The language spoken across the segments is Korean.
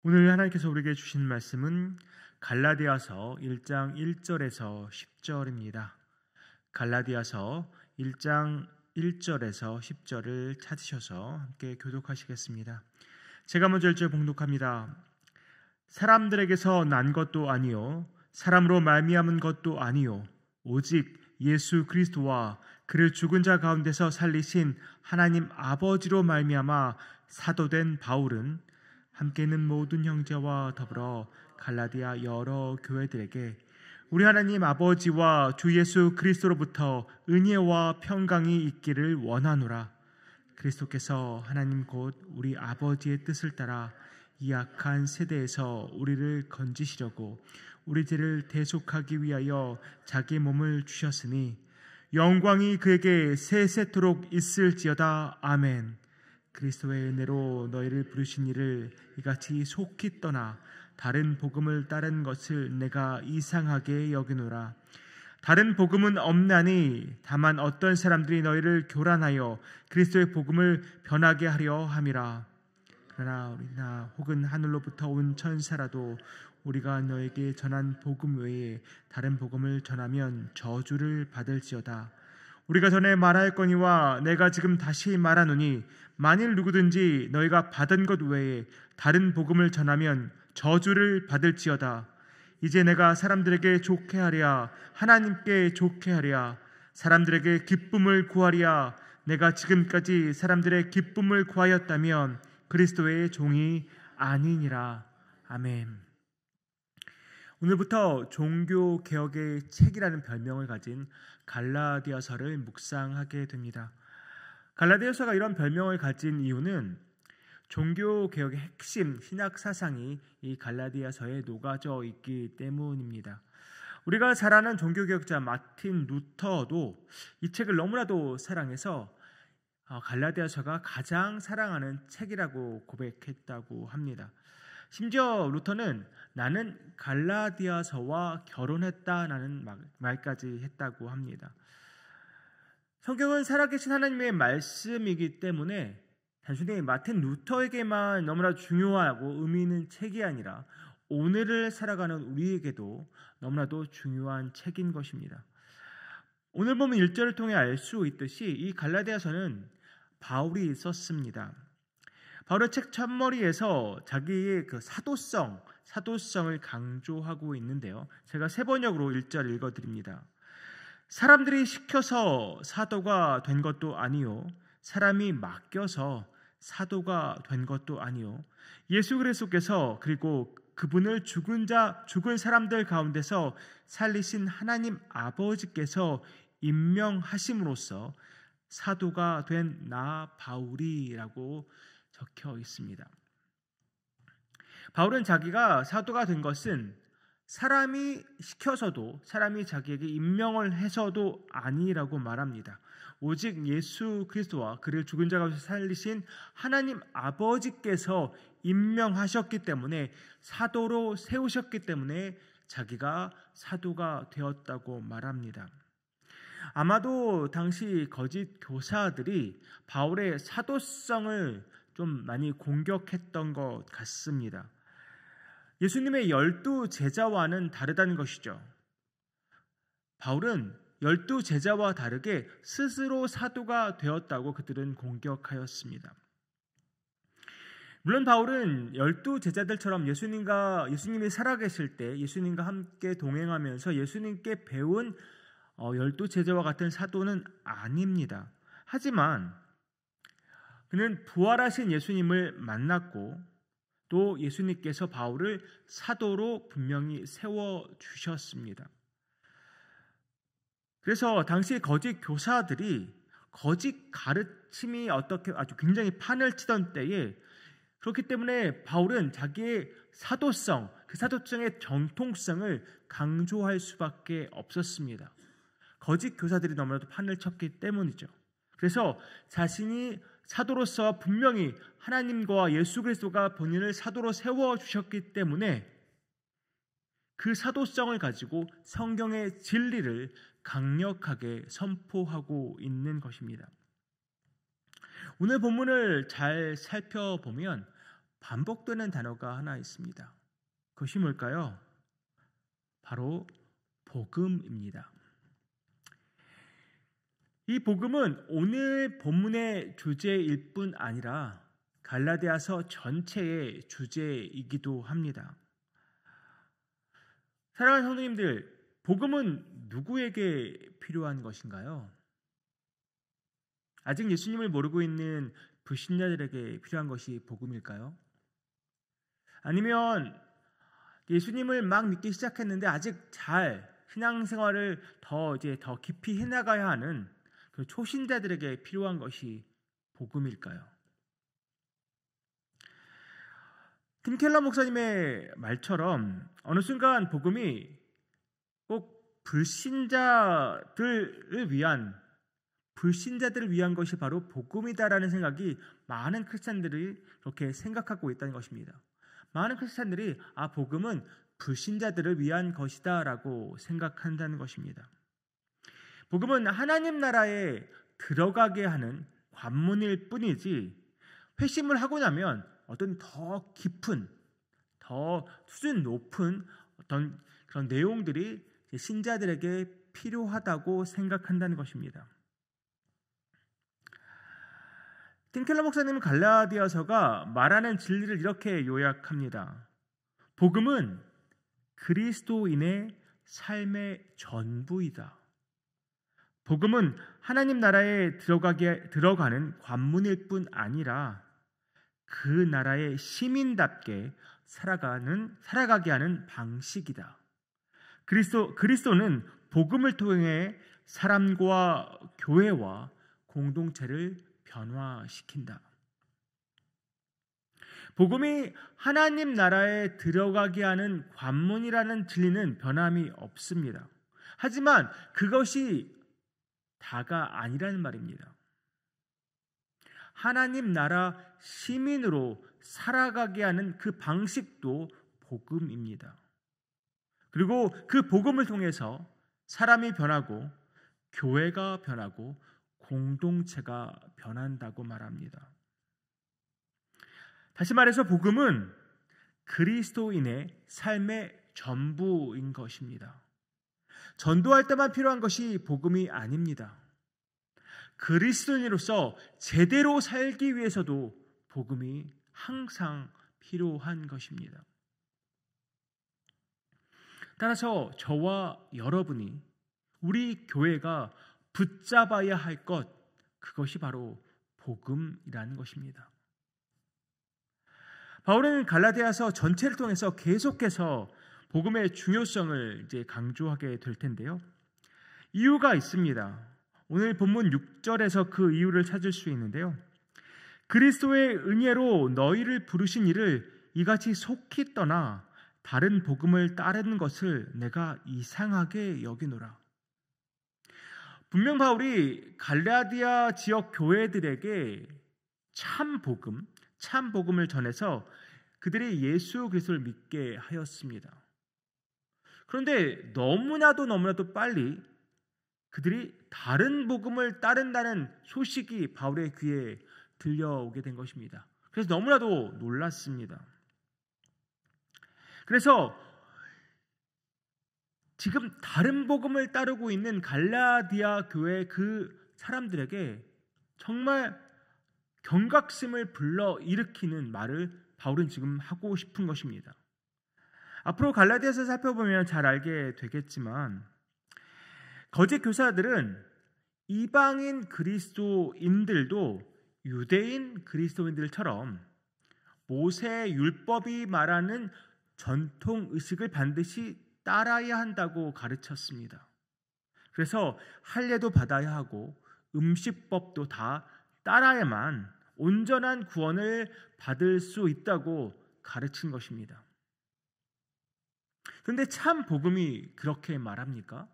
오늘 하나님께서 우리에게 주신 말씀은 갈라디아서 1장 1절에서 10절입니다. 갈라디아서 1장 1절에서 10절을 찾으셔서 함께 교독하시겠습니다. 제가 먼저 1절 봉독합니다. 사람들에게서 난 것도 아니요 사람으로 말미암은 것도 아니요 오직 예수 그리스도와 그를 죽은 자 가운데서 살리신 하나님 아버지로 말미암아 사도된 바울은 함께 있는 모든 형제와 더불어 갈라디아 여러 교회들에게 우리 하나님 아버지와 주 예수 그리스도로부터 은혜와 평강이 있기를 원하노라. 그리스도께서 하나님 곧 우리 아버지의 뜻을 따라 이 악한 세대에서 우리를 건지시려고 우리 죄를 대속하기 위하여 자기 몸을 주셨으니 영광이 그에게 세세토록 있을지어다. 아멘. 그리스도의 은혜로 너희를 부르신 이를 이같이 속히 떠나 다른 복음을 따른 것을 내가 이상하게 여기노라. 다른 복음은 없나니 다만 어떤 사람들이 너희를 교란하여 그리스도의 복음을 변하게 하려 함이라. 그러나 우리나 혹은 하늘로부터 온 천사라도 우리가 너에게 전한 복음 외에 다른 복음을 전하면 저주를 받을지어다. 우리가 전에 말하였거니와 내가 지금 다시 말하노니 만일 누구든지 너희가 받은 것 외에 다른 복음을 전하면 저주를 받을지어다. 이제 내가 사람들에게 좋게 하랴 하나님께 좋게 하랴 사람들에게 기쁨을 구하랴 내가 지금까지 사람들의 기쁨을 구하였다면 그리스도의 종이 아니니라. 아멘. 오늘부터 종교개혁의 책이라는 별명을 가진 갈라디아서를 묵상하게 됩니다. 갈라디아서가 이런 별명을 가진 이유는 종교개혁의 핵심 신학 사상이 이 갈라디아서에 녹아져 있기 때문입니다. 우리가 잘 아는 종교개혁자 마틴 루터도 이 책을 너무나도 사랑해서 갈라디아서가 가장 사랑하는 책이라고 고백했다고 합니다. 심지어 루터는 나는 갈라디아서와 결혼했다라는 말까지 했다고 합니다. 성경은 살아계신 하나님의 말씀이기 때문에 단순히 마틴 루터에게만 너무나 중요하고 의미 있는 책이 아니라 오늘을 살아가는 우리에게도 너무나도 중요한 책인 것입니다. 오늘 보면 1절을 통해 알 수 있듯이 이 갈라디아서는 바울이 썼습니다. 바울의 책 첫머리에서 자기의 그 사도성을 강조하고 있는데요. 제가 세 번역으로 1절 읽어드립니다. 사람들이 시켜서 사도가 된 것도 아니요 사람이 맡겨서 사도가 된 것도 아니요 예수 그리스도께서 그리고 그분을 죽은 사람들 가운데서 살리신 하나님 아버지께서 임명하심으로써 사도가 된 나 바울이라고 적혀 있습니다. 바울은 자기가 사도가 된 것은 사람이 시켜서도 사람이 자기에게 임명을 해서도 아니라고 말합니다. 오직 예수 그리스도와 그를 죽은 자 가운데서 살리신 하나님 아버지께서 임명하셨기 때문에 사도로 세우셨기 때문에 자기가 사도가 되었다고 말합니다. 아마도 당시 거짓 교사들이 바울의 사도성을 좀 많이 공격했던 것 같습니다. 예수님의 12 제자와는 다르다는 것이죠. 바울은 12 제자와 다르게 스스로 사도가 되었다고 그들은 공격하였습니다. 물론 바울은 12 제자들처럼 예수님이 살아계실 때 예수님과 함께 동행하면서 예수님께 배운 12 제자와 같은 사도는 아닙니다. 하지만 그는 부활하신 예수님을 만났고 또 예수님께서 바울을 사도로 분명히 세워주셨습니다. 그래서 당시 거짓 교사들이 거짓 가르침이 어떻게 아주 굉장히 판을 치던 때에 그렇기 때문에 바울은 자기의 사도성, 그 사도성의 정통성을 강조할 수밖에 없었습니다. 거짓 교사들이 너무나도 판을 쳤기 때문이죠. 그래서 자신이 사도로서 분명히 하나님과 예수 그리스도가 본인을 사도로 세워주셨기 때문에 그 사도성을 가지고 성경의 진리를 강력하게 선포하고 있는 것입니다. 오늘 본문을 잘 살펴보면 반복되는 단어가 하나 있습니다. 그것이 뭘까요? 바로 복음입니다. 이 복음은 오늘 본문의 주제일 뿐 아니라 갈라디아서 전체의 주제이기도 합니다. 사랑하는 성도님들, 복음은 누구에게 필요한 것인가요? 아직 예수님을 모르고 있는 불신자들에게 필요한 것이 복음일까요? 아니면 예수님을 막 믿기 시작했는데 아직 잘 신앙생활을 더 깊이 해나가야 하는 그 초신자들에게 필요한 것이 복음일까요? 팀 켈러 목사님의 말처럼 어느 순간 복음이 꼭 불신자들을 위한 것이 바로 복음이다라는 생각이 많은 크리스찬들이 그렇게 생각하고 있다는 것입니다. 많은 크리스찬들이 복음은 불신자들을 위한 것이다라고 생각한다는 것입니다. 복음은 하나님 나라에 들어가게 하는 관문일 뿐이지 회심을 하고 나면 어떤 더 깊은, 더 수준 높은 어떤 그런 내용들이 신자들에게 필요하다고 생각한다는 것입니다. 팀 켈러 목사님은 갈라디아서가 말하는 진리를 이렇게 요약합니다. 복음은 그리스도인의 삶의 전부이다. 복음은 하나님 나라에 들어가는 관문일 뿐 아니라 그 나라의 시민답게 살아가게 하는 방식이다. 그리스도는 복음을 통해 사람과 교회와 공동체를 변화시킨다. 복음이 하나님 나라에 들어가게 하는 관문이라는 진리는 변함이 없습니다. 하지만 그것이 다가 아니라는 말입니다. 하나님 나라 시민으로 살아가게 하는 그 방식도 복음입니다. 그리고 그 복음을 통해서 사람이 변하고 교회가 변하고 공동체가 변한다고 말합니다. 다시 말해서 복음은 그리스도인의 삶의 전부인 것입니다. 전도할 때만 필요한 것이 복음이 아닙니다. 그리스도인으로서 제대로 살기 위해서도 복음이 항상 필요한 것입니다. 따라서 저와 여러분이 우리 교회가 붙잡아야 할 것, 그것이 바로 복음이라는 것입니다. 바울은 갈라디아서 전체를 통해서 계속해서 복음의 중요성을 강조하게 될 텐데요. 이유가 있습니다. 오늘 본문 6절에서 그 이유를 찾을 수 있는데요. 그리스도의 은혜로 너희를 부르신 이를 이같이 속히 떠나 다른 복음을 따르는 것을 내가 이상하게 여기노라. 분명 바울이 갈라디아 지역 교회들에게 참 복음을 전해서 그들이 예수 그리스도를 믿게 하였습니다. 그런데 너무나도 빨리 그들이 다른 복음을 따른다는 소식이 바울의 귀에 들려오게 된 것입니다. 그래서 너무나도 놀랐습니다. 그래서 지금 다른 복음을 따르고 있는 갈라디아 교회 그 사람들에게 정말 경각심을 불러일으키는 말을 바울은 지금 하고 싶은 것입니다. 앞으로 갈라디아서 살펴보면 잘 알게 되겠지만 거짓 교사들은 이방인 그리스도인들도 유대인 그리스도인들처럼 모세 율법이 말하는 전통 의식을 반드시 따라야 한다고 가르쳤습니다. 그래서 할례도 받아야 하고 음식법도 다 따라야만 온전한 구원을 받을 수 있다고 가르친 것입니다. 그런데 참 복음이 그렇게 말합니까?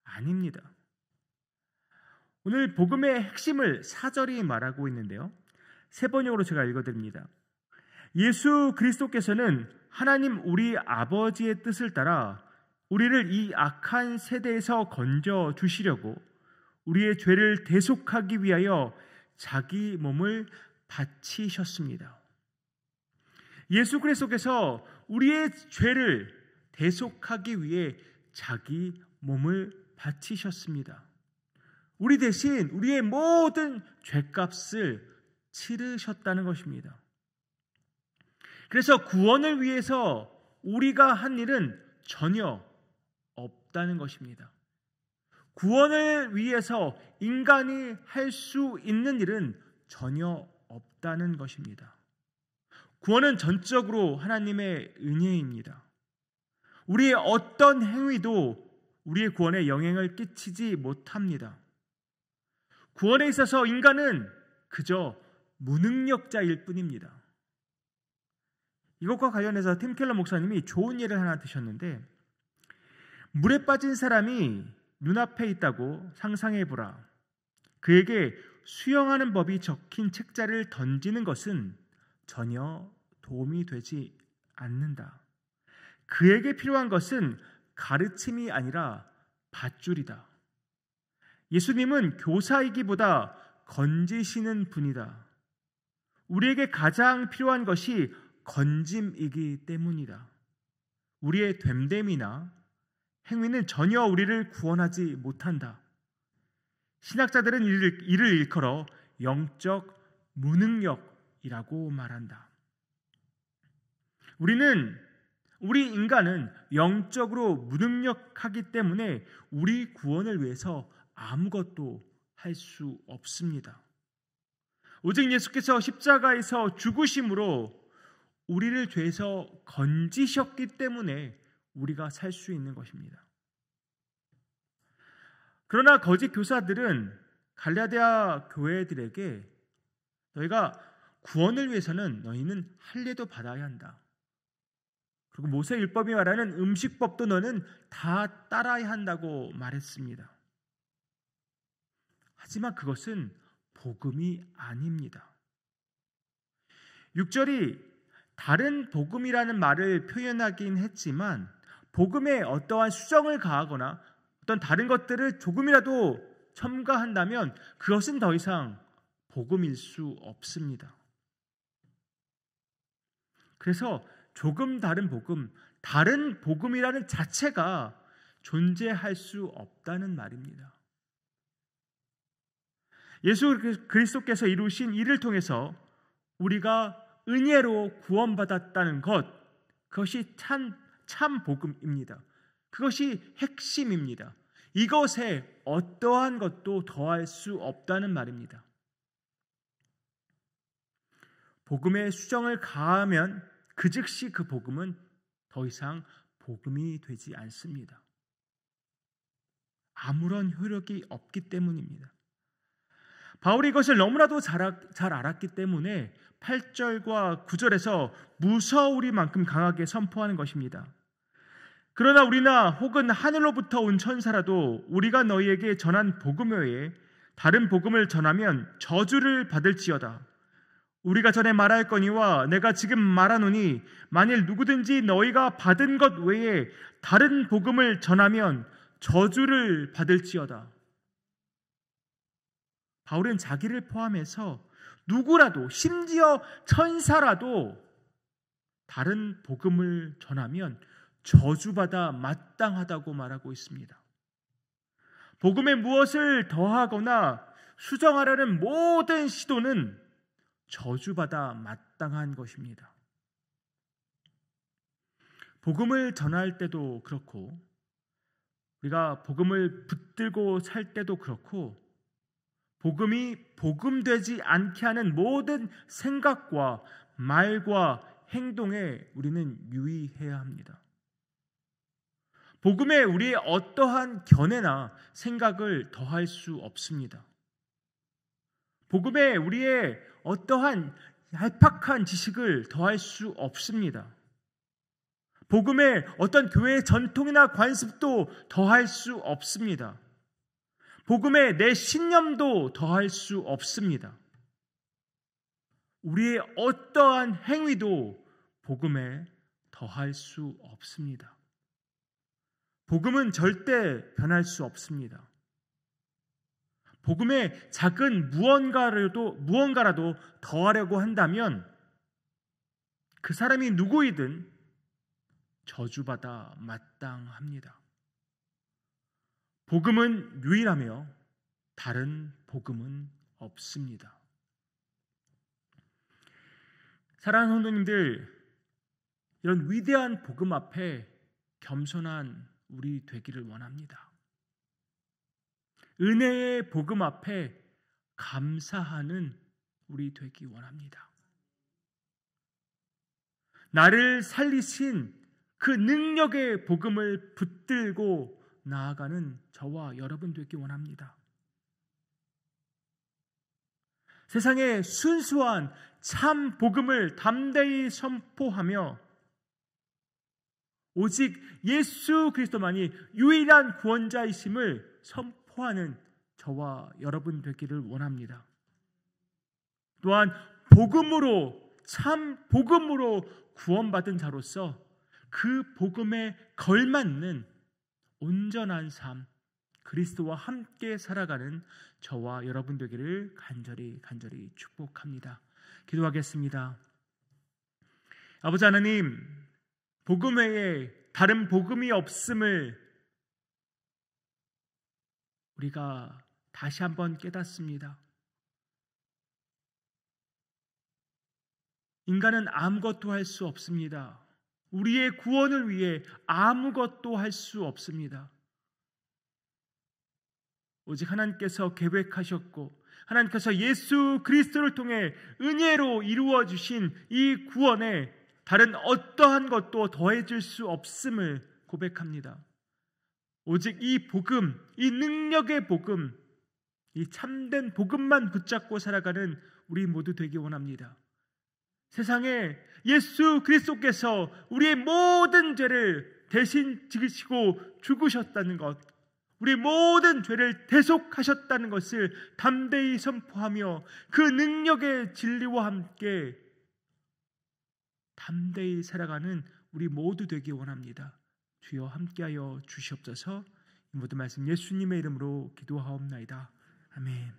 아닙니다. 오늘 복음의 핵심을 4절이 말하고 있는데요. 세 번역으로 제가 읽어드립니다. 예수 그리스도께서는 하나님 우리 아버지의 뜻을 따라 우리를 이 악한 세대에서 건져 주시려고 우리의 죄를 대속하기 위하여 자기 몸을 바치셨습니다. 예수 그리스도께서 우리의 죄를 대속하기 위해 자기 몸을 바치셨습니다. 우리 대신 우리의 모든 죄값을 치르셨다는 것입니다. 그래서 구원을 위해서 우리가 한 일은 전혀 없다는 것입니다. 구원을 위해서 인간이 할 수 있는 일은 전혀 없다는 것입니다. 구원은 전적으로 하나님의 은혜입니다. 우리의 어떤 행위도 우리의 구원에 영향을 끼치지 못합니다. 구원에 있어서 인간은 그저 무능력자일 뿐입니다. 이것과 관련해서 팀 켈러 목사님이 좋은 예를 하나 드셨는데, 물에 빠진 사람이 눈앞에 있다고 상상해 보라. 그에게 수영하는 법이 적힌 책자를 던지는 것은 전혀 도움이 되지 않는다. 그에게 필요한 것은 가르침이 아니라 밧줄이다. 예수님은 교사이기보다 건지시는 분이다. 우리에게 가장 필요한 것이 건짐이기 때문이다. 우리의 됨됨이나 행위는 전혀 우리를 구원하지 못한다. 신학자들은 이를 일컬어 영적 무능력이라고 말한다. 우리 인간은 영적으로 무능력하기 때문에 우리 구원을 위해서 아무것도 할 수 없습니다. 오직 예수께서 십자가에서 죽으심으로 우리를 죄에서 건지셨기 때문에 우리가 살 수 있는 것입니다. 그러나 거짓 교사들은 갈라디아 교회들에게 너희가 구원을 위해서는 너희는 할례도 받아야 한다. 그리고 모세 율법이 말하는 음식법도 너는 다 따라야 한다고 말했습니다. 하지만 그것은 복음이 아닙니다. 6절이 다른 복음이라는 말을 표현하긴 했지만 복음에 어떠한 수정을 가하거나 어떤 다른 것들을 조금이라도 첨가한다면 그것은 더 이상 복음일 수 없습니다. 그래서 조금 다른 복음이라는 자체가 존재할 수 없다는 말입니다. 예수 그리스도께서 이루신 일을 통해서 우리가 은혜로 구원받았다는 것, 그것이 참 복음입니다. 그것이 핵심입니다. 이것에 어떠한 것도 더할 수 없다는 말입니다. 복음의 수정을 가하면 그 즉시 그 복음은 더 이상 복음이 되지 않습니다. 아무런 효력이 없기 때문입니다. 바울이 이것을 너무나도 잘 알았기 때문에 8절과 9절에서 무서우리만큼 강하게 선포하는 것입니다. 그러나 우리나 혹은 하늘로부터 온 천사라도 우리가 너희에게 전한 복음 외에 다른 복음을 전하면 저주를 받을지어다. 우리가 전에 말할거니와 내가 지금 말하노니 만일 누구든지 너희가 받은 것 외에 다른 복음을 전하면 저주를 받을지어다. 바울은 자기를 포함해서 누구라도, 심지어 천사라도 다른 복음을 전하면 저주받아 마땅하다고 말하고 있습니다. 복음에 무엇을 더하거나 수정하려는 모든 시도는 저주받아 마땅한 것입니다. 복음을 전할 때도 그렇고 우리가 복음을 붙들고 살 때도 그렇고 복음이 복음되지 않게 하는 모든 생각과 말과 행동에 우리는 유의해야 합니다. 복음에 우리의 어떠한 견해나 생각을 더할 수 없습니다. 복음에 우리의 어떠한 얄팍한 지식을 더할 수 없습니다. 복음에 어떤 교회의 전통이나 관습도 더할 수 없습니다. 복음에 내 신념도 더할 수 없습니다. 우리의 어떠한 행위도 복음에 더할 수 없습니다. 복음은 절대 변할 수 없습니다. 복음에 작은 무언가라도 더하려고 한다면 그 사람이 누구이든 저주받아 마땅합니다. 복음은 유일하며 다른 복음은 없습니다. 사랑하는 성도님들, 이런 위대한 복음 앞에 겸손한 우리 되기를 원합니다. 은혜의 복음 앞에 감사하는 우리 되기 원합니다. 나를 살리신 그 능력의 복음을 붙들고 나아가는 저와 여러분 되기 원합니다. 세상에 순수한 참 복음을 담대히 선포하며 오직 예수 그리스도만이 유일한 구원자이심을 선포하는 저와 여러분 되기를 원합니다. 또한 복음으로, 참 복음으로 구원받은 자로서 그 복음에 걸맞는 온전한 삶, 그리스도와 함께 살아가는 저와 여러분 되기를 간절히 축복합니다. 기도하겠습니다. 아버지 하나님, 복음 외에 다른 복음이 없음을 우리가 다시 한번 깨닫습니다. 인간은 아무것도 할 수 없습니다. 우리의 구원을 위해 아무것도 할 수 없습니다. 오직 하나님께서 계획하셨고 하나님께서 예수 그리스도를 통해 은혜로 이루어 주신 이 구원에 다른 어떠한 것도 더해질 수 없음을 고백합니다. 오직 이 복음, 이 능력의 복음, 이 참된 복음만 붙잡고 살아가는 우리 모두 되기 원합니다. 세상에 예수 그리스도께서 우리의 모든 죄를 대신 지으시고 죽으셨다는 것, 우리 모든 죄를 대속하셨다는 것을 담대히 선포하며 그 능력의 진리와 함께 담대히 살아가는 우리 모두 되기 원합니다. 주여 함께하여 주시옵소서. 이 모든 말씀 예수님의 이름으로 기도하옵나이다. 아멘.